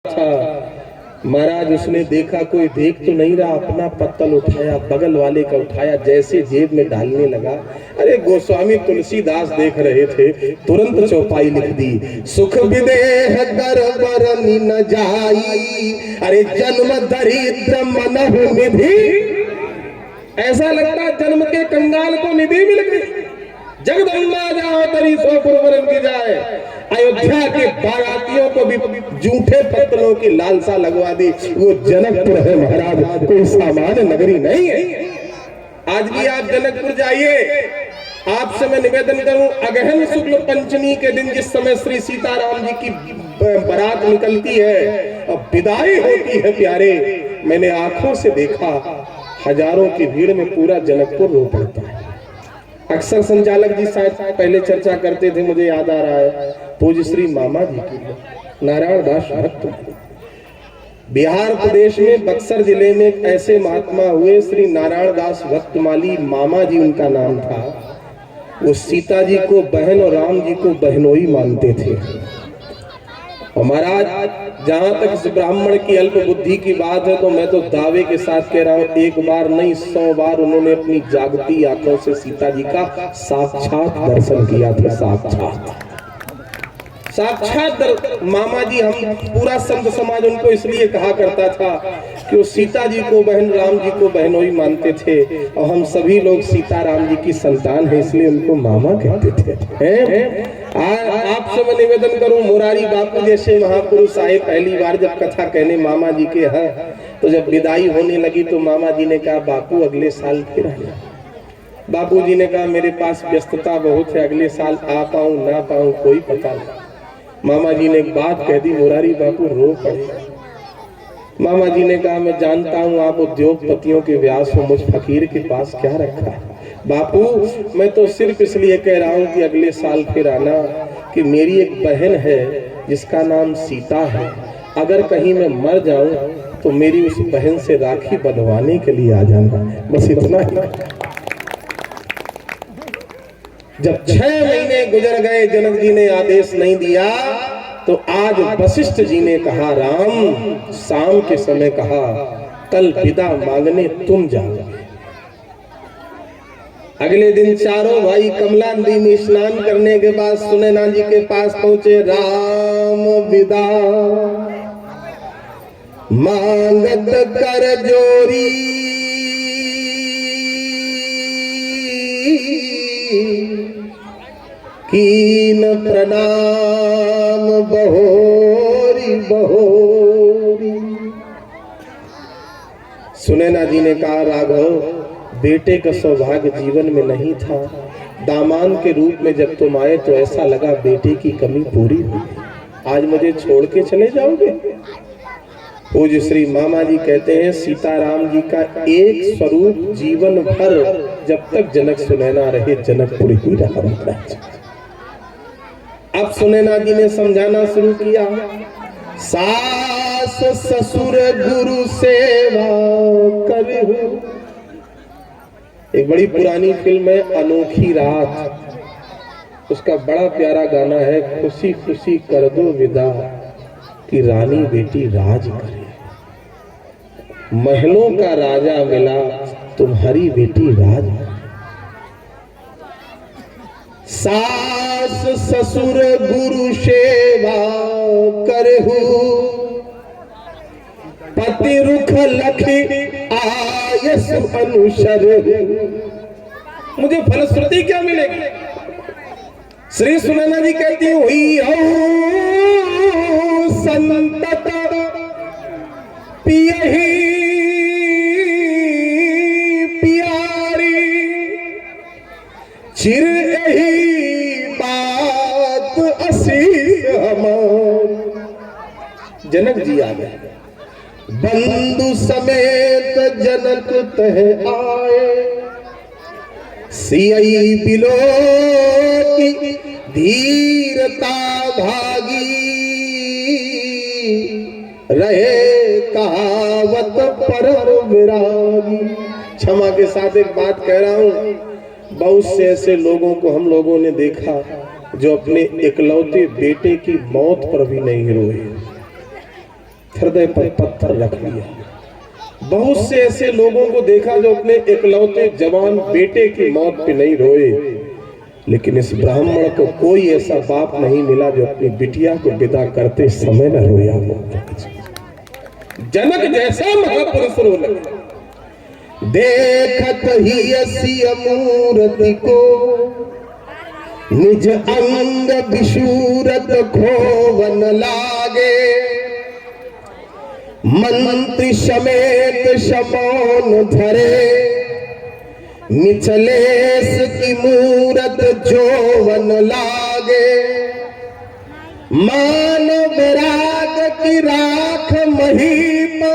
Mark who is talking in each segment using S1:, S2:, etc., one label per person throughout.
S1: था महाराज, उसने देखा कोई देख तो नहीं रहा, अपना पत्तल उठाया, बगल वाले का उठाया, जैसे जेब में डालने लगा, अरे गोस्वामी तुलसीदास देख रहे थे, तुरंत चौपाई लिख दी, सुख विदेह कर बरनी न जाई, अरे जन्म दरिद्र मनहु निधि। ऐसा लगता जन्म के कंगाल को निधि मिल गई। जगदम्बा जाओ तरी सो पुरवरन की जाए। अयोध्या के बारातियों को भी जूठे पत्तलों की लालसा लगवा दी। वो जनकपुर है महाराज, कोई सामान्य नगरी नहीं है। आज भी आप जनकपुर जाइए, आपसे मैं निवेदन करूं, अगहन शुक्ल पंचमी के दिन जिस समय श्री सीताराम जी की बारात निकलती है और विदाई होती है प्यारे, मैंने आंखों से देखा हजारों की भीड़ में पूरा जनकपुर रो पड़ता है। अक्सर संचालक जी शायद पहले चर्चा करते थे, मुझे याद आ रहा है पूज्य श्री मामा जी की, नारायण दास भक्त। बिहार प्रदेश में बक्सर जिले में एक ऐसे महात्मा हुए, श्री नारायण दास भक्तमाली मामा जी उनका नाम था। वो सीता जी को बहन और राम जी को बहनोई मानते थे। और महाराज, जहां तक इस ब्राह्मण की अल्प बुद्धि की बात है तो मैं तो दावे के साथ कह रहा हूं, एक बार नहीं 100 बार उन्होंने अपनी जागती आंखों से सीता जी का साक्षात दर्शन किया था। साक्षात मामा जी, हम पूरा संत समाज उनको इसलिए कहा करता था कि वो सीता जी को बहन, राम जी को बहनोई मानते थे, और हम सभी लोग सीता राम जी की संतान है इसलिए उनको मामा कहते थे। आपसे मैं निवेदन करूं, मुरारी बापू जैसे महापुरुष आए, पहली बार जब कथा कहने मामा जी के हैं, तो जब विदाई होने लगी तो मामा जी ने कहा बापू अगले साल फिर आना। बापू जी ने कहा मेरे पास व्यस्तता बहुत है, अगले साल आ पाऊं ना पाऊं कोई पता नहीं। मामा जी ने एक बात कह दी, मुरारी बापू रो पड़े। मामा जी ने कहा मैं जानता हूं आप उद्योगपतियों के व्यास हो, मुझ फकीर के पास क्या रखा है। बापू मैं तो सिर्फ इसलिए कह रहा हूं कि अगले साल फिर आना, कि मेरी एक बहन है जिसका नाम सीता है, अगर कहीं मैं मर जाऊं तो मेरी उस बहन से राखी बंधवाने के लिए आ जाना, बस इतना ही। जब 6 महीने गुजर गए, जनक जी ने आदेश नहीं दिया, तो आज वशिष्ठ जी ने कहा राम शाम के समय कहा कल विदा मांगने तुम जाओ। अगले दिन चारों भाई कमला नदी में स्नान करने के बाद सुनैना जी के पास पहुंचे। राम विदा मांगत कर जोरी, कीन प्रणाम बहोरी बहोरी। सुनैना जी ने कहा राघव बेटे का सौभाग्य जीवन में नहीं था, दामान के रूप में जब तुम आए तो ऐसा लगा बेटे की कमी पूरी हुई, आज मुझे छोड़ के चले जाओगे। पूज्य श्री मामा जी कहते हैं सीताराम जी का एक स्वरूप जीवन भर जब तक जनक सुनैना रहे जनकपुर ही रहा महाराज। अब सुनैना जी ने समझाना शुरू किया, सास ससुर गुरु सेवा करहु। एक बड़ी पुरानी फिल्म है अनोखी रात, उसका बड़ा प्यारा गाना है, खुशी खुशी कर दो विदा कि रानी बेटी राज करे। महलों का राजा मिला तुम्हारी बेटी राज। सास ससुर गुरु सेवा करहु, पति रुख लखी आयस अनुसर। मुझे फलश्रुति क्या मिलेगी? श्री सुनैना जी कहती हुई संतत पियहि प्यारी, चिर यही बात असी हमार। जनक जी आ गए, बंधु समेत जनक तह आए, सियई बिलो की धीरता भागी, रहे कहावत परम विरागी। क्षमा के साथ एक बात कह रहा हूं, बहुत से ऐसे लोगों को हम लोगों ने देखा जो अपने इकलौते बेटे की मौत पर भी नहीं रोए। हृदय पर पत्थर रख लिया। बहुत से ऐसे लोगों को देखा जो अपने इकलौते जवान बेटे की मौत पे नहीं रोए, लेकिन इस ब्राह्मण को कोई ऐसा बाप नहीं मिला जो अपनी बिटिया को विदा करते समय न रोया हो। जनक जैसा महापुरुष रो लगा। देखत ही असी मूर्ति को निज अंग विशूरत खोवन लागे, मंत्री समेत शमौन धरे, मिथिलेश की मूरत जोवन लागे, मानव राग की राख महिमा,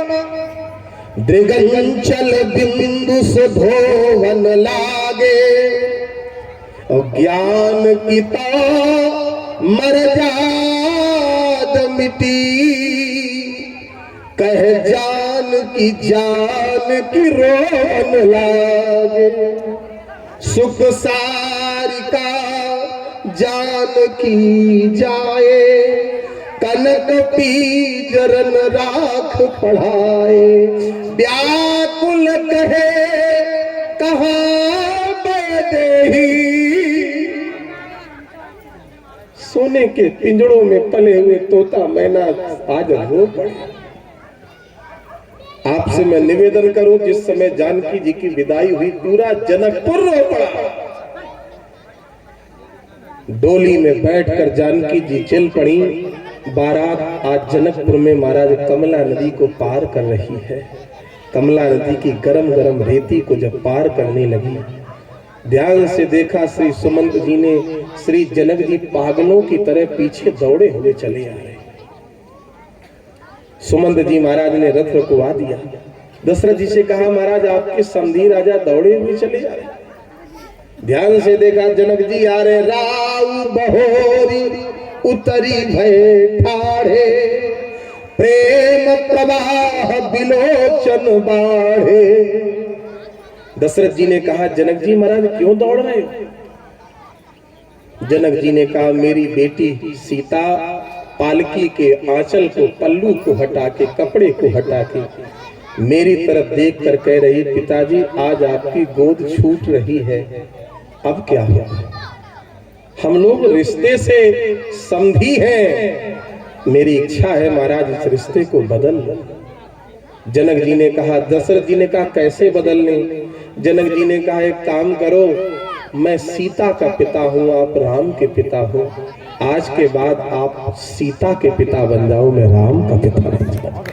S1: दृगंचल बिंदु से धोवन लागे, और ज्ञान की तो मर्याद मिटी, कह जान की रोन लागे, सुख सारिका जान की जाए, कनक पीजरन राख पढ़ाए, व्याकुल कहे कहाँ बैदेही, सोने के पिंजड़ों में पले हुए तोता मैना आज रो पड़े। आपसे मैं निवेदन करूं, जिस समय जानकी जी की विदाई हुई पूरा जनकपुर रो पड़ा। डोली में बैठकर जानकी जी चल पड़ी। बारात आज जनकपुर में महाराज कमला नदी को पार कर रही है। कमला नदी की गरम गरम रेती को जब पार करने लगी, ध्यान से देखा श्री सुमंत जी ने श्री जनक जी पागलों की तरह पीछे दौड़े हुए चले आ रहे। सुमंत जी महाराज ने रथ रुकवा दिया। दशरथ जी से कहा, महाराज आपके समधी राजा दौड़े हुए चले जा रहे। ध्यान से देखा, जनक जी आ रहे। राव बहोरी उतरी भय ठाढ़े, प्रेम प्रवाह बिलोचन बाढ़े। दशरथ जी ने कहा, जनक जी महाराज क्यों दौड़ रहे हो? जनक जी ने कहा, मेरी बेटी सीता पालकी के आंचल को, पल्लू को हटा के, कपड़े को हटा के मेरी तरफ देख कर कह रही, पिताजी आज आपकी गोद छूट रही है, अब क्या हो? हम लोग रिश्ते से समधी हैं, मेरी इच्छा है महाराज इस रिश्ते को बदल लो। जनक जी ने कहा, दशरथ जी ने कहा कैसे बदलने? जनक जी ने कहा, एक काम करो, मैं सीता का पिता हूँ, आप राम के पिता हो, आज के बाद आप सीता के पिता बन जाओ, मैं राम का पिता बन जाऊं।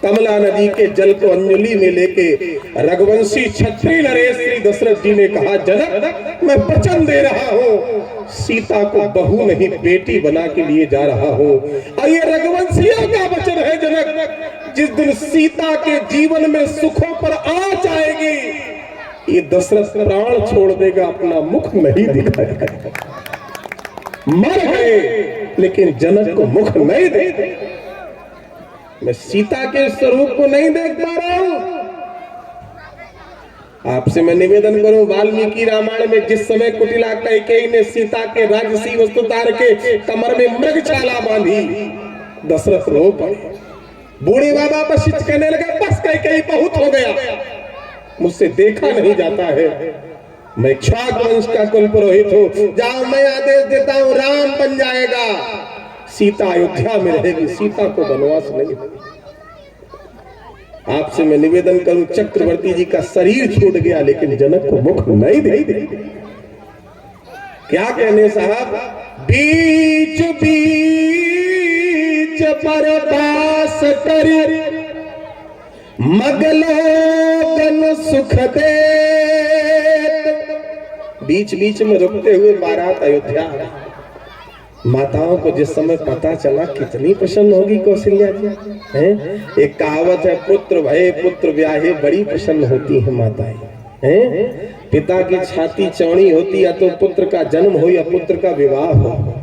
S1: कमला नदी के जल को अंजलि में लेके रघुवंशी क्षत्रिय नरेश श्री दशरथ जी ने कहा, जनक मैं वचन दे रहा हूँ, सीता को बहू नहीं बेटी बना के लिए जा रहा हूँ। और ये रघुवंशियों का वचन है जनक, जिस दिन सीता के जीवन में सुखों पर आँच आएगी, ये दशरथ प्राण छोड़ देगा, अपना मुख नहीं दिखाएगा। मर गए लेकिन जनक को मुख नहीं दे। मैं सीता के स्वरूप को नहीं देख पा रहा हूं। आपसे मैं निवेदन करूं, वाल्मीकि रामायण में जिस समय कुटिला कैकेयी ने सीता के राजसी वस्तु उतार के कमर में मृगछाला बांधी, दशरथ रो पड़े। बूढ़े बाबा पर कहने लगे, बस कैकेयी बहुत हो गया, मुझसे देखा नहीं जाता है, मैं क्षात्र वंश का कुल पुरोहित हूं, जाओ मैं आदेश देता हूं, राम बन जाएगा, सीता अयोध्या में रहेगी, सीता को वनवास नहीं। आपसे मैं निवेदन करूं, चक्रवर्ती जी का शरीर छूट गया लेकिन जनक को मुख नहीं दे। क्या कहने साहब, बीच बीच पर बास कर मगलोगन सुख दे। बीच बीच में रुकते हुए बारात अयोध्या। माताओं को जिस समय पता चला कितनी प्रसन्न होगी कौशल्या जी, हैं? एक कहावत है, पुत्र भये पुत्र ब्याहे, बड़ी प्रसन्न होती है माताएं, हैं? पिता की छाती चौड़ी होती है तो पुत्र का जन्म हो या पुत्र का विवाह हो,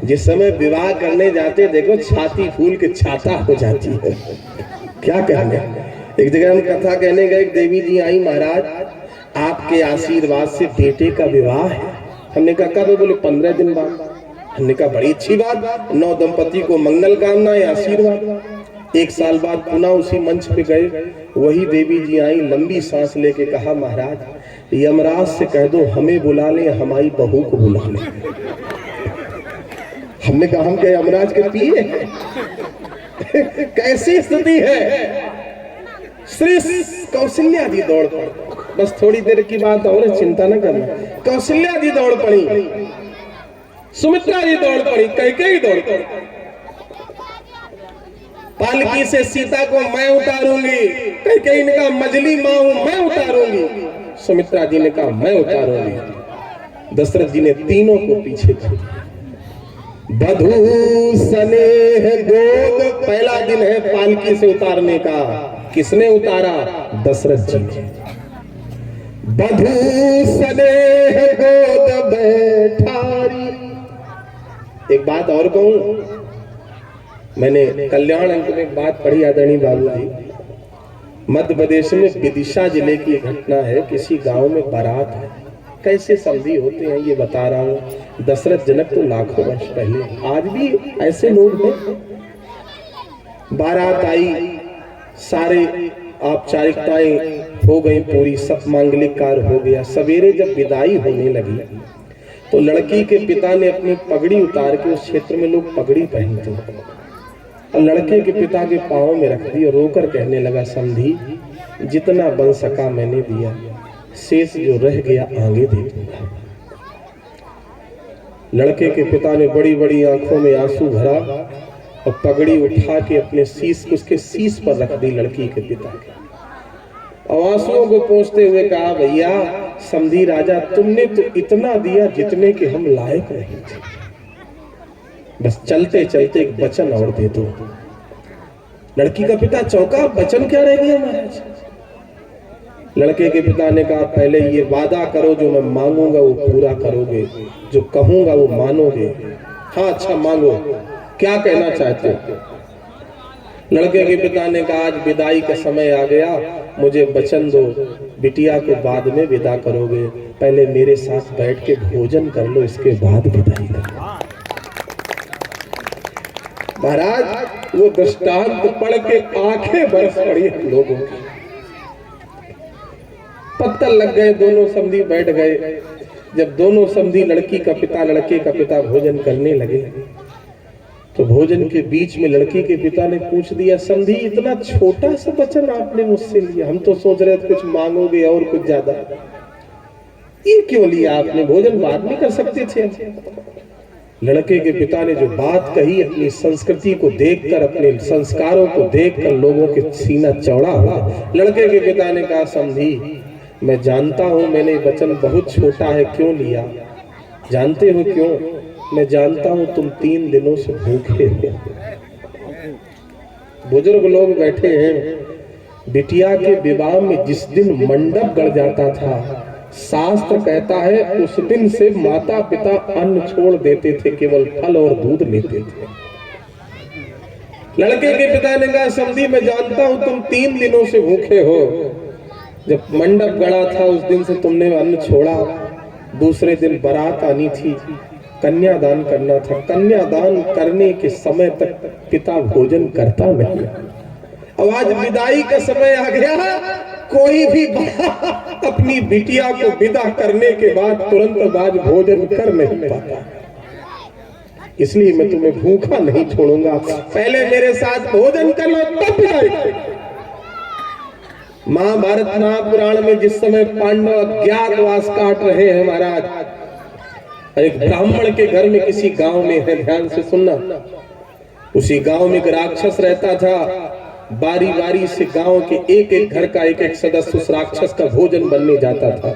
S1: जिस समय विवाह करने जाते देखो छाती फूल के छाता हो जाती है। क्या कहने, एक जगह हम कथा कहने गए, देवी जी आई, महाराज आपके आशीर्वाद से बेटे का विवाह है। हमने कहा कब? बोले 15 दिन बाद। हमने कहा बड़ी अच्छी बात, नौ दंपति को मंगल कामना है, आशीर्वाद। एक साल बाद पुनः उसी मंच पे गए, वही देवी जी आई, लंबी सांस लेके कहा महाराज यमराज से कह दो हमें बुला ले, हमारी बहू को बुला ले। हमने कहा हम क्या यमराज के पिए? कैसी स्थिति है। श्री कौशल्या जी दौड़ पड़ी। बस थोड़ी देर की बात और, चिंता न करना। कौशल्या जी दौड़ पड़ी, सुमित्रा जी दौड़ पड़ी, कैकेयी दौड़ पड़ी। पालकी से सीता को मैं उतारूंगी, कैकेयी ने कहा मजली मां हूं मैं उतारूंगी, सुमित्रा जी ने कहा मैं उतारूंगी। दशरथ जी ने तीनों को पीछे कर दिया। बधू स्नेह गोद, पहला दिन है पालकी से उतारने का। किसने उतारा? दशरथ जी ने। बधू स्नेह गोद बैठारी। एक बात और कहूं, मैंने कल्याण अंक में एक बात पढ़ी आदरणीय बाबूजी। मध्य प्रदेश में विदिशा जिले की घटना है। किसी गांव में बारात है, कैसे समधी होते हैं ये बता रहा हूं। दशरथ जनक तो लाखों वर्ष पहले, आज भी ऐसे लोग हैं। बारात आई, सारे औपचारिकताएं हो गई पूरी, सब मांगलिक कार्य हो गया। सवेरे जब विदाई होने लगी तो लड़की के पिता ने अपनी पगड़ी उतार के, उस क्षेत्र में लोग पगड़ी पहनते हैं, और लड़के के पिता के पांव में रख दी और रोकर कहने लगा समधी जितना बन सका मैंने दिया, शेष जो रह गया आगे दे दूंगा। लड़के के पिता ने बड़ी बड़ी आंखों में आंसू भरा और पगड़ी उठा के अपने शीश, उसके शीश पर रख दी लड़की के पिता के। और आंसुओं को पोंछते हुए कहा भैया समधी राजा तुमने तो इतना दिया जितने के हम लायक नहीं थे, बस चलते चलते एक वचन और दे दो। लड़की का पिता चौंका, वचन क्या रह गया महाराज? लड़के के पिता ने कहा पहले ये वादा करो जो मैं मांगूंगा वो पूरा करोगे, जो कहूंगा वो मानोगे। हाँ अच्छा मांगो, क्या कहना चाहते हो? लड़के के पिता ने कहा आज विदाई का समय आ गया, मुझे वचन दो बिटिया को बाद में विदा करोगे, पहले मेरे साथ बैठ के भोजन कर लो, इसके बाद विदाई करो। महाराज वो दृष्टांत पढ़ के आंखें बरस पड़ी हम लोगों की। पत्तल लग गए, दोनों समधी बैठ गए। जब दोनों समधी लड़की का पिता लड़के का पिता भोजन करने लगे तो भोजन के बीच में लड़की के पिता ने पूछ दिया समधी इतना छोटा सा वचन आपने मुझसे लिया, हम तो सोच रहे थे कुछ मांगोगे और कुछ ज्यादा, ये क्यों लिया आपने? भोजन बाद में कर सकते थे। लड़के के पिता ने जो बात कही, अपनी संस्कृति को देखकर, अपने संस्कारों को देखकर लोगों के सीना चौड़ा हुआ। लड़के के पिता ने कहा समधी मैं जानता हूं मैंने वचन बहुत छोटा है, क्यों लिया जानते हो क्यों? मैं जानता हूं तुम 3 दिनों से भूखे हो। बुजुर्ग लोग बैठे हैं। बिटिया के विवाह में जिस दिन मंडप गड़ जाता था, शास्त्र कहता है उस दिन से माता पिता अन्न छोड़ देते थे, केवल फल और दूध लेते थे। लड़के के पिता ने कहा समधी मैं जानता हूं तुम 3 दिनों से भूखे हो, जब मंडप गड़ा था उस दिन से तुमने अन्न छोड़ा, दूसरे दिन बारात आनी थी, कन्यादान करना था, कन्यादान करने के समय तक पिता भोजन करता नहीं। अब आज विदाई का समय आ गया, कोई भी अपनी बिटिया को विदा करने के बाद तुरंत बाद भोजन कर नहीं पाता। इसलिए मैं तुम्हें भूखा नहीं छोड़ूंगा, पहले मेरे साथ भोजन कर लो तब विदाई करो। महाभारत महापुराण में जिस समय पांडव अज्ञातवास काट रहे हैं महाराज, एक ब्राह्मण के घर में किसी गांव में है, ध्यान से सुनना, उसी गांव में एक राक्षस रहता था। बारी बारी से गांव के एक एक घर का एक एक सदस्य उस राक्षस का भोजन बनने जाता था।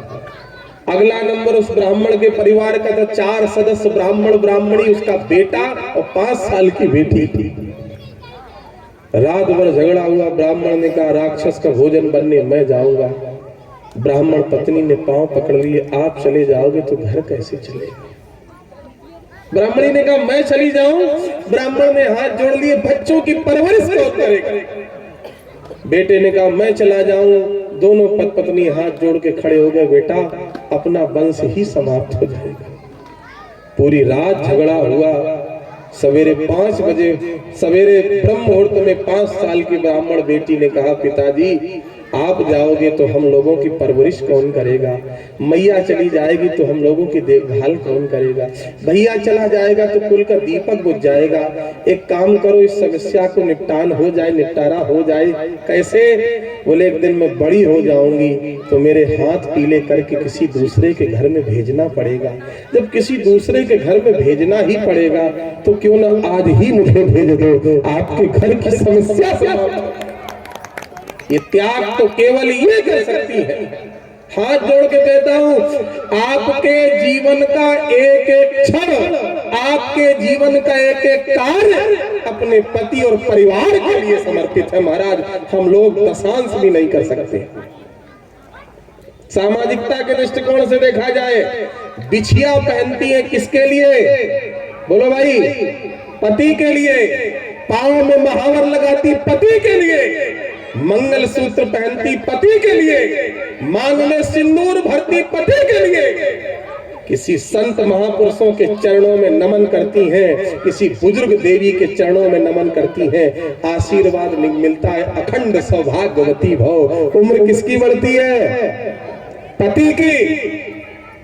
S1: अगला नंबर उस ब्राह्मण के परिवार का था, 4 सदस्य ब्राह्मण ब्राह्मणी, उसका बेटा और 5 साल की बेटी थी। रात भर झगड़ा हुआ, ब्राह्मण ने कहा राक्षस का भोजन बनने मैं जाऊंगा। ब्राह्मण पत्नी ने पांव पकड़ लिए, आप चले जाओगे तो घर कैसे चलेगा? ब्राह्मणी ने कहा मैं चली जाऊं। ब्राह्मण ने हाथ जोड़ लिए, बच्चों की परवरिश कौन करेगा? बेटे ने कहा मैं चला जाऊं। दोनों पत्नी हाथ जोड़ के खड़े हो गए, बेटा अपना वंश ही समाप्त हो जाएगा। पूरी रात झगड़ा हुआ, सवेरे 5 बजे सवेरे ब्रह्म मुहूर्त में 5 साल की ब्राह्मण बेटी ने कहा, पिताजी आप जाओगे तो हम लोगों की परवरिश कौन करेगा, मैया चली जाएगी तो हम लोगों की देखभाल कौन करेगा, भैया चला जाएगा तो कुल का दीपक बुझ जाएगा। एक काम करो, इस समस्या को निपटान हो जाए, निपटारा हो जाए। कैसे? बोले एक दिन मैं बड़ी हो जाऊंगी तो मेरे हाथ पीले करके किसी दूसरे के घर में भेजना पड़ेगा। जब किसी दूसरे के घर में भेजना ही पड़ेगा तो क्यों ना आज ही मुझे भेज दो, आपके घर की समस्या समाप्त। ये त्याग तो केवल ये कर सकती है। हाथ जोड़ के कहता हूं, आपके जीवन का एक एक क्षण, आपके जीवन का एक एक कार्य अपने पति और परिवार के लिए समर्पित है। महाराज, हम लोग दशांश भी नहीं कर सकते। सामाजिकता के दृष्टिकोण से देखा जाए, बिछिया पहनती है किसके लिए? बोलो भाई, पति के लिए। पांव में महावर लगाती पति के लिए, मंगल सूत्र पहनती पति के लिए, मांग में सिंदूर भरती पति के लिए। किसी संत महापुरुषों के चरणों में नमन करती हैं, किसी बुजुर्ग देवी के चरणों में नमन करती हैं, आशीर्वाद मिलता है, अखंड सौभाग्यवती भव। उम्र किसकी बढ़ती है? पति की।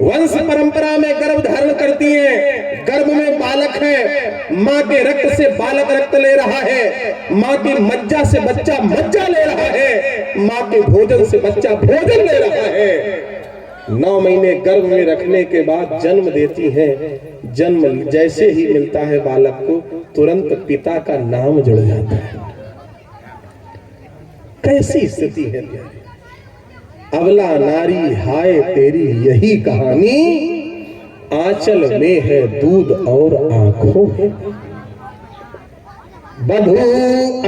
S1: वंश परंपरा में गर्भ धारण करती हैं, गर्भ में बालक है, माँ के रक्त से बालक रक्त ले रहा है, माँ की मज्जा से बच्चा मज्जा ले रहा है, माँ के भोजन से बच्चा भोजन ले रहा है। 9 महीने गर्भ में रखने के बाद जन्म देती है। जन्म जैसे ही मिलता है बालक को, तुरंत पिता का नाम जुड़ जाता है। कैसी स्थिति है? अबला नारी हाय तेरी यही कहानी, आंचल में है दूध और आंखों में बधू।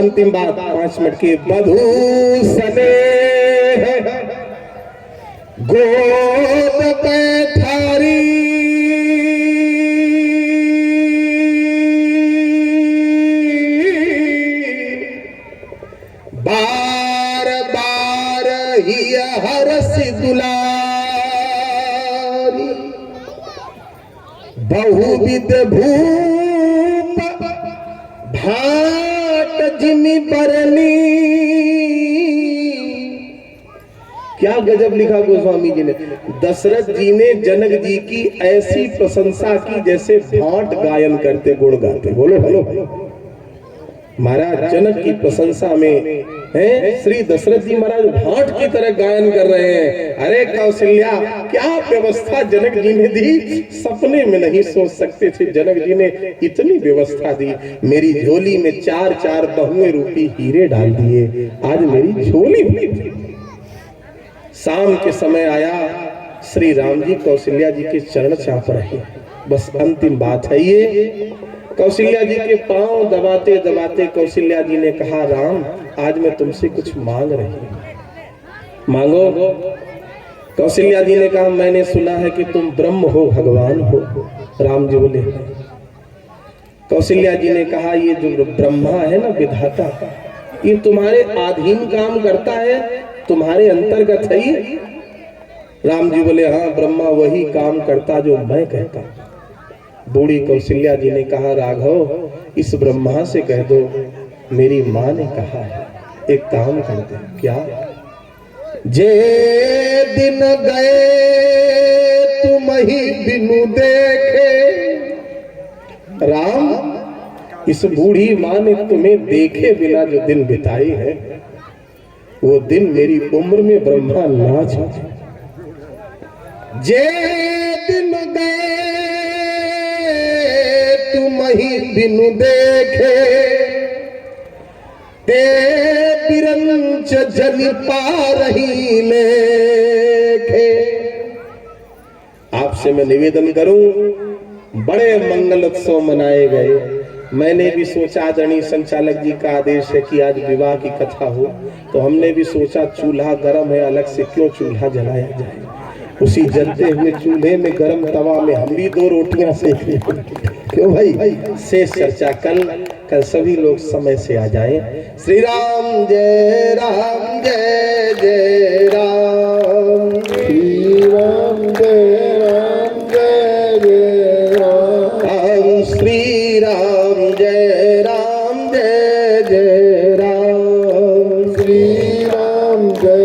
S1: अंतिम बात 5 मिनट की। बधू सने गोद बैठारी, बार बार ही हरस दुलारी, बहुविध भूप भाट जिमि बरनी। क्या गजब लिखा गोस्वामी जी ने। दशरथ जी ने जनक जी की ऐसी प्रशंसा की जैसे भाट गायन करते, गुण गाते। बोलो बोलो। महाराज जनक की प्रशंसा में है, श्री दशरथ जी महाराज भाट की तरह गायन कर रहे हैं। अरे कौशल्या, क्या व्यवस्था जनक जी ने दी, सपने में नहीं सोच सकते थे। जनक जी ने इतनी व्यवस्था दी। मेरी झोली में 4-4 बहुएं रूपी हीरे डाल दिए, आज मेरी झोली भरी थी। शाम के समय आया, श्री राम जी कौशल्या जी के चरण चाप रहे। बस अंतिम बात है ये। कौशल्या जी के पांव दबाते दबाते कौशल्या जी ने कहा, राम आज मैं तुमसे कुछ मांग रही हूं, मांगो। कौशल्या जी ने कहा, मैंने सुना है कि तुम ब्रह्म हो, भगवान हो। राम जी बोले। कौशल्या जी ने कहा, ये जो ब्रह्मा है ना, विधाता, ये तुम्हारे अधीन काम करता है, तुम्हारे अंतर्गत है ये? राम जी बोले, हाँ ब्रह्मा वही काम करता जो मैं कहता। बूढ़ी कौशल्या जी ने कहा, राघव इस ब्रह्मा से कह दो मेरी माँ ने कहा है, एक काम कर दे। क्या? जे दिन गए तुम ही बिनु देखे। राम, इस बूढ़ी माँ ने तुम्हें देखे बिना जो दिन बिताए हैं, वो दिन मेरी उम्र में ब्रह्मा नाच। जे दिन गए तुम ही बिनु देखे, ते बिरंच जन पा रही लेखे। आपसे मैं निवेदन करूं, बड़े मंगल उत्सव मनाए गए। मैंने भी सोचा, आदरणीय संचालक जी का आदेश है कि आज विवाह की कथा हो, तो हमने भी सोचा चूल्हा गर्म है, अलग से क्यों चूल्हा जलाया जाए। उसी जलते हुए चूल्हे में गर्म तवा में हम भी 2 रोटियां सेके। क्यों भाई? शेष चर्चा कल सभी लोग समय से आ जाएं। श्री राम जय राम, जय जय राम। श्री राम जय राम, जय जय राम। श्री राम जय राम,
S2: श्री राम जय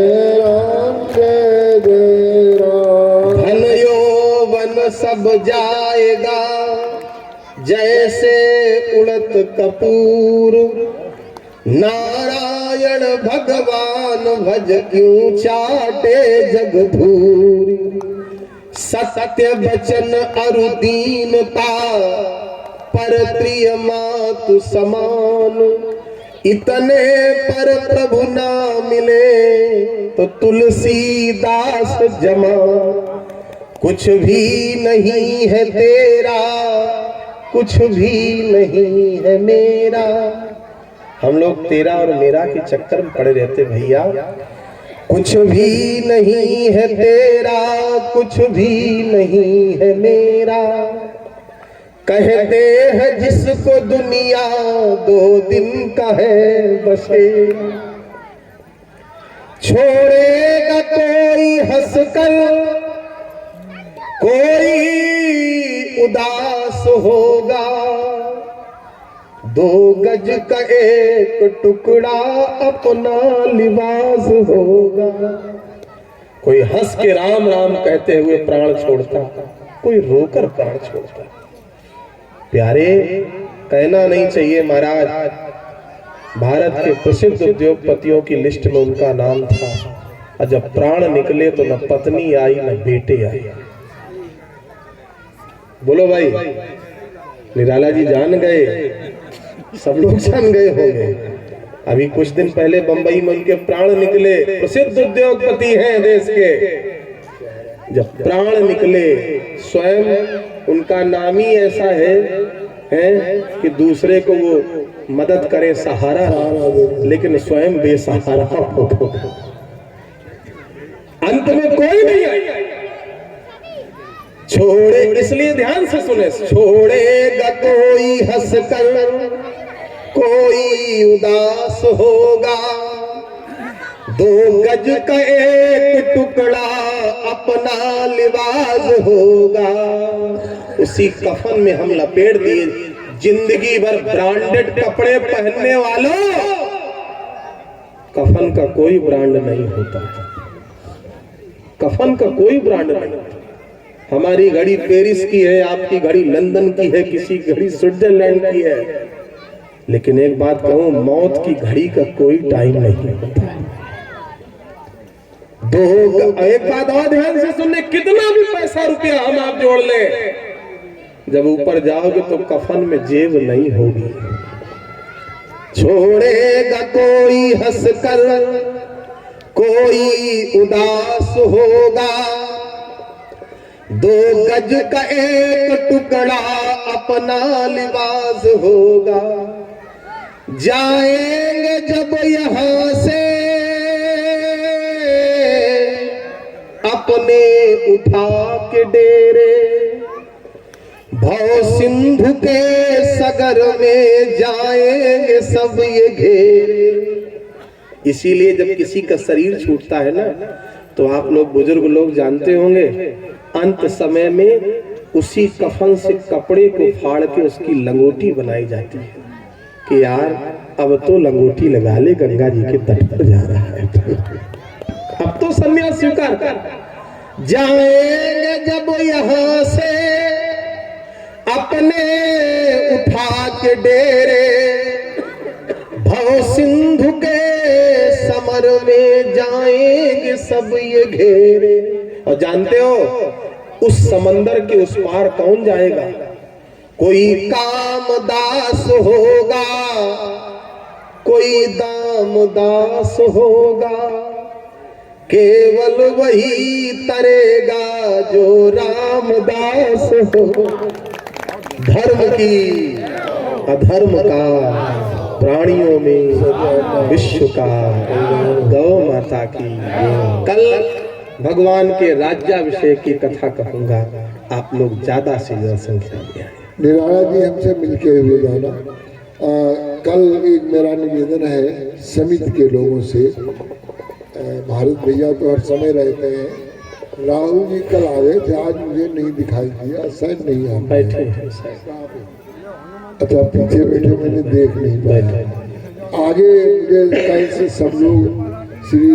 S2: जय राम।
S1: धन यौवन सब जाएगा जैसे उड़त कपूर, नारायण भगवान भज क्यों चाटे जग धूर। सत्य वचन अरु दीनता पर प्रिय मातु समान, इतने पर प्रभु ना मिले तो तुलसीदास जमा। कुछ भी नहीं है तेरा, कुछ भी नहीं है मेरा। हम लोग तेरा और मेरा के चक्कर में पड़े रहते भैया। कुछ भी नहीं है तेरा, कुछ भी नहीं है मेरा। कहते हैं जिसको दुनिया 2 दिन का है बसेरा। छोड़ेगा कोई हंसकर, कोई उदास होगा। 2 गज का एक टुकड़ा अपना लिबास होगा। कोई हंस के राम राम कहते हुए प्राण छोड़ता, कोई रोकर प्राण छोड़ता। प्यारे, कहना नहीं चाहिए महाराज, भारत के प्रसिद्ध उद्योगपतियों की लिस्ट में उनका नाम था, और जब प्राण निकले तो न पत्नी आई न बेटे आए। बोलो भाई, निराला जी जान गए, सब लोग जान गए होंगे। अभी कुछ दिन पहले बंबई में उनके प्राण निकले, प्रसिद्ध उद्योगपति हैं देश के। जब प्राण निकले, स्वयं उनका नाम ही ऐसा है कि दूसरे को वो मदद करे, सहारा, लेकिन स्वयं बेसहारा हो गए। अंत में कोई नहीं आया। छोड़े, इसलिए ध्यान से सुने, छोड़ेगा कोई हंसकर, कोई उदास होगा। 2 गज का एक टुकड़ा अपना लिबास होगा। उसी कफन में हम लपेट दिए। जिंदगी भर ब्रांडेड कपड़े पहनने वालों, कफन का कोई ब्रांड नहीं होता। कफन का कोई ब्रांड नहीं होता। हमारी घड़ी पेरिस की है, आपकी घड़ी लंदन की है, किसी घड़ी स्विट्जरलैंड की है, लेकिन एक बात कहूं, मौत की घड़ी का कोई टाइम नहीं होता। एक बात और ध्यान से सुनने, कितना भी पैसा रुपया हम आप जोड़ ले, जब ऊपर जाओगे तो कफन में जेब नहीं होगी। छोड़ेगा कोई हंसकर, कोई उदास होगा। 2 गज का एक टुकड़ा अपना लिबास होगा। जाएंगे जब यहाँ से अपने उठा के डेरे, भव सिंधु के सगर में जाएंगे सब ये घेरे। इसीलिए जब किसी का शरीर छूटता है ना, तो आप लोग बुजुर्ग लोग जानते होंगे, अंत समय में उसी कफन से कपड़े को फाड़ के उसकी लंगोटी बनाई जाती है कि यार अब तो लंगोटी लगा ले, गंगा जी के तट पर जा रहा है, अब तो संन्यास स्वीकार कर। जाएंगे जब यहाँ से अपने उठा के डेरे, भव सिंधु के समर में जाएंगे सब ये घेरे। और जानते हो उस समंदर के उस पार कौन जाएगा? कोई कामदास होगा, कोई दामदास होगा, केवल वही तरेगा जो रामदास हो। धर्म की अधर्म का, प्राणियों में विश्व का, गौ माता की। कल भगवान के राज्याभिषेक की कथा कहूंगा, आप लोग ज्यादा से ज्यादा संख्या में आए।
S2: निराला जी हमसे मिलके हुए जाना। कल एक मेरा निवेदन है समिति के लोगों से, भारत भैया तो हर समय रहते हैं, राहुल जी कल आए थे, आज मुझे नहीं दिखाई दिया, शायद नहीं आ बैठे। अच्छा पीछे बैठे, मैंने देख नहीं पाया। आगे मुझे कहीं से सब लोग श्री